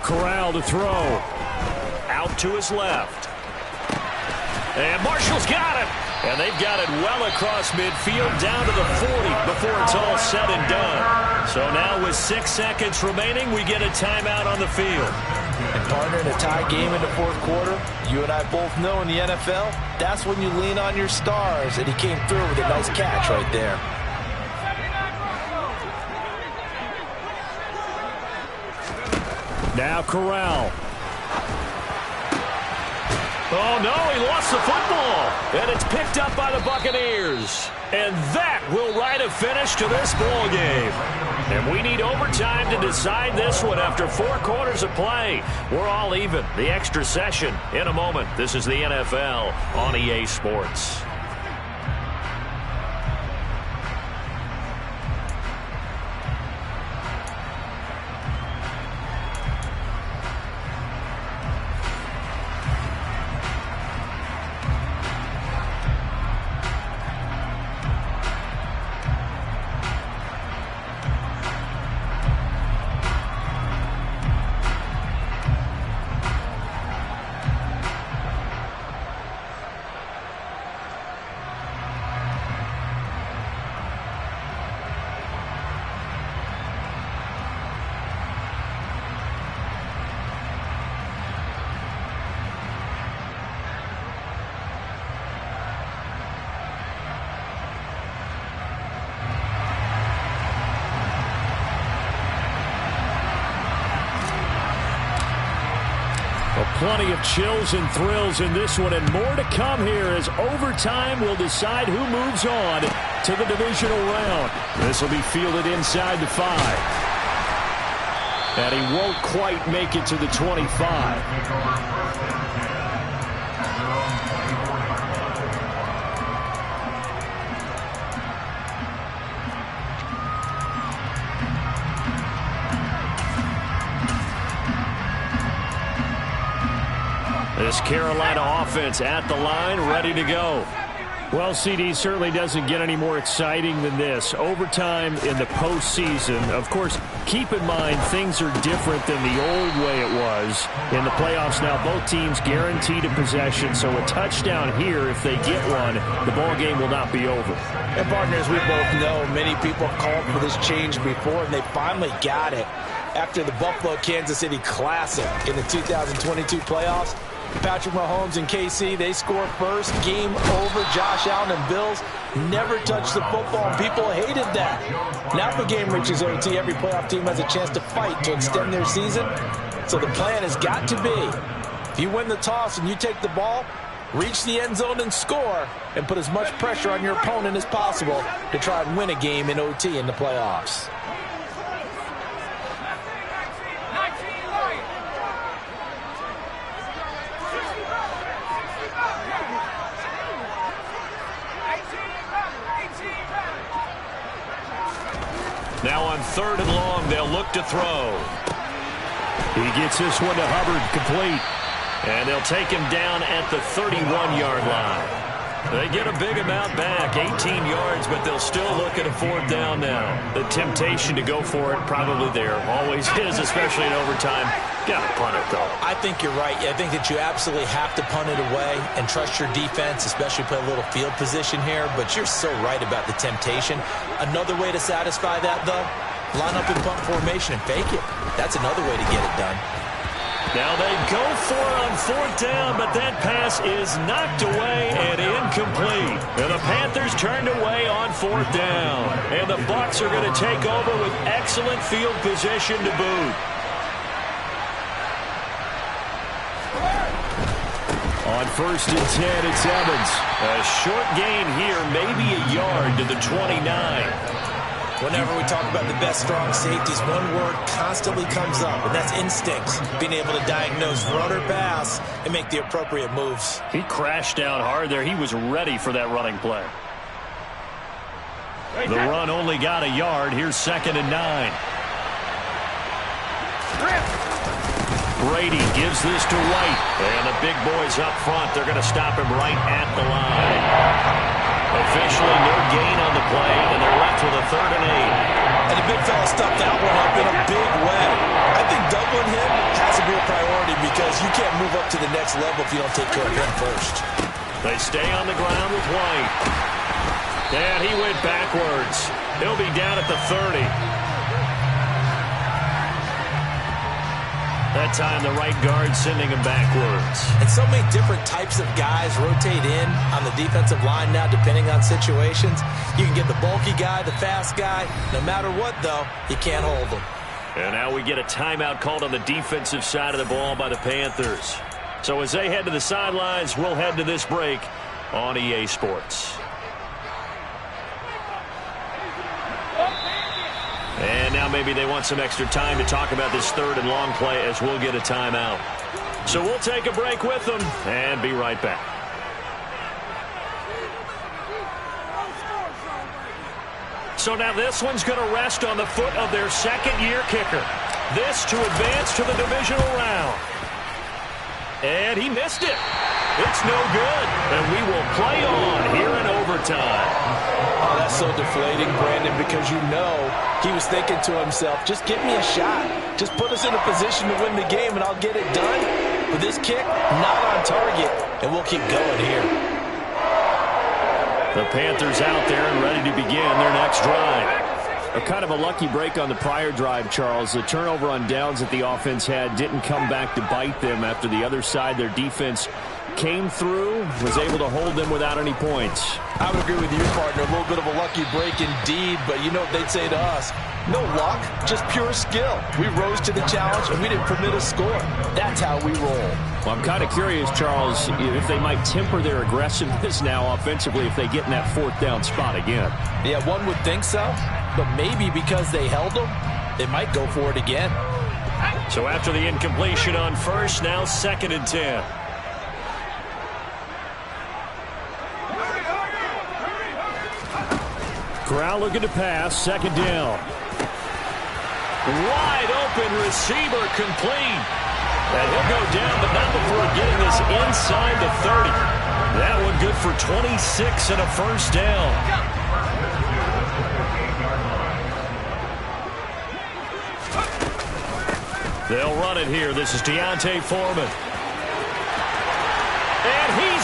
[SPEAKER 4] Corral to throw.
[SPEAKER 1] Out to his left. And Marshall's got it. And they've got it well across midfield down to the 40 before it's all said and done. So now with 6 seconds remaining, we get a timeout on the field.
[SPEAKER 2] And partner, in a tie game in the fourth quarter, you and I both know in the NFL, that's when you lean on your stars. And he came through with a nice catch right there.
[SPEAKER 4] Now Corral.
[SPEAKER 1] Oh, no, he lost the football. And it's picked up by the Buccaneers. And that will write a finish to this ball game. And we need overtime to decide this one after 4 quarters of play. We're all even. The extra session in a moment. This is the NFL on EA Sports.
[SPEAKER 4] Plenty of chills and thrills in this one, and more to come here as overtime will decide who moves on to the divisional round. This will be fielded inside the 5. And he won't quite make it to the 25.
[SPEAKER 1] This Carolina offense at the line, ready to go.
[SPEAKER 4] Well, CD, certainly doesn't get any more exciting than this. Overtime in the postseason. Of course, keep in mind things are different than the old way it was. In the playoffs now, both teams guaranteed a possession, so a touchdown here, if they get one, the ball game will not be over.
[SPEAKER 2] And partners, we both know many people have called for this change before, and they finally got it after the Buffalo-Kansas City Classic in the 2022 playoffs. Patrick Mahomes and KC, they score first. Game over. Josh Allen and Bills never touched the football, and people hated that. Now if the game reaches OT, every playoff team has a chance to fight to extend their season. So the plan has got to be, if you win the toss and you take the ball, reach the end zone and score, and put as much pressure on your opponent as possible to try and win a game in OT in the playoffs.
[SPEAKER 1] Now on 3rd and long, they'll look to throw.
[SPEAKER 4] He gets this one to Hubbard, complete.
[SPEAKER 1] And they'll take him down at the 31-yard line. They get a big amount back, 18 yards, but they'll still look at a 4th down now. The temptation to go for it probably there. Always is, especially in overtime. Got to punt it, though.
[SPEAKER 2] I think you're right. I think that you absolutely have to punt it away and trust your defense, especially play a little field position here. But you're so right about the temptation. Another way to satisfy that, though, line up in punt formation and fake it. That's another way to get it done.
[SPEAKER 1] Now they go for it on 4th down, but that pass is knocked away and incomplete. And the Panthers turned away on 4th down. And the Bucs are going to take over with excellent field position to boot.
[SPEAKER 4] On 1st and 10, it's Evans.
[SPEAKER 1] A short gain here, maybe a yard to the 29.
[SPEAKER 2] Whenever we talk about the best strong safeties, one word constantly comes up, and that's instinct. Being able to diagnose run or pass and make the appropriate moves.
[SPEAKER 4] He crashed down hard there. He was ready for that running play.
[SPEAKER 1] The run only got a yard. Here's 2nd and 9. Brady gives this to White. And the big boys up front, they're going to stop him right at the line. Officially no gain on the play, and they're left with a 3rd and 8.
[SPEAKER 2] And the big fella stuffed that one up in a big way. I think doubling him has to be a priority because you can't move up to the next level if you don't take care of him first.
[SPEAKER 1] They stay on the ground with White. And he went backwards. He'll be down at the 30. That time the right guard sending him backwards.
[SPEAKER 2] And so many different types of guys rotate in on the defensive line now depending on situations. You can get the bulky guy, the fast guy. No matter what, though, you can't hold them.
[SPEAKER 1] And now we get a timeout called on the defensive side of the ball by the Panthers. So as they head to the sidelines, we'll head to this break on EA Sports. And now maybe they want some extra time to talk about this third and long play as we'll get a timeout. So we'll take a break with them and be right back. So now this one's going to rest on the foot of their second-year kicker. This to advance to the divisional round. And he missed it. It's no good. And we will play on here in overtime.
[SPEAKER 2] Oh, that's so deflating, Brandon, because you know he was thinking to himself, just give me a shot. Just put us in a position to win the game and I'll get it done. But this kick, not on target, and we'll keep going here.
[SPEAKER 4] The Panthers out there and ready to begin their next drive. A kind of a lucky break on the prior drive, Charles. The turnover on downs that the offense had didn't come back to bite them after the other side. Their defense came through, was able to hold them without any points.
[SPEAKER 2] I would agree with you, partner. A little bit of a lucky break indeed, but you know what they'd say to us? No luck, just pure skill. We rose to the challenge, and we didn't permit a score. That's how we roll.
[SPEAKER 4] Well, I'm kind of curious, Charles, if they might temper their aggressiveness now offensively if they get in that fourth down spot again.
[SPEAKER 2] Yeah, one would think so, but maybe because they held them, they might go for it again.
[SPEAKER 1] So after the incompletion on first, now 2nd and 10.
[SPEAKER 4] Corral looking to pass, 2nd down.
[SPEAKER 1] Wide open receiver complete. And he'll go down, but not before getting this inside the 30. That one good for 26 and a first down. They'll run it here. This is Deontay Foreman. And he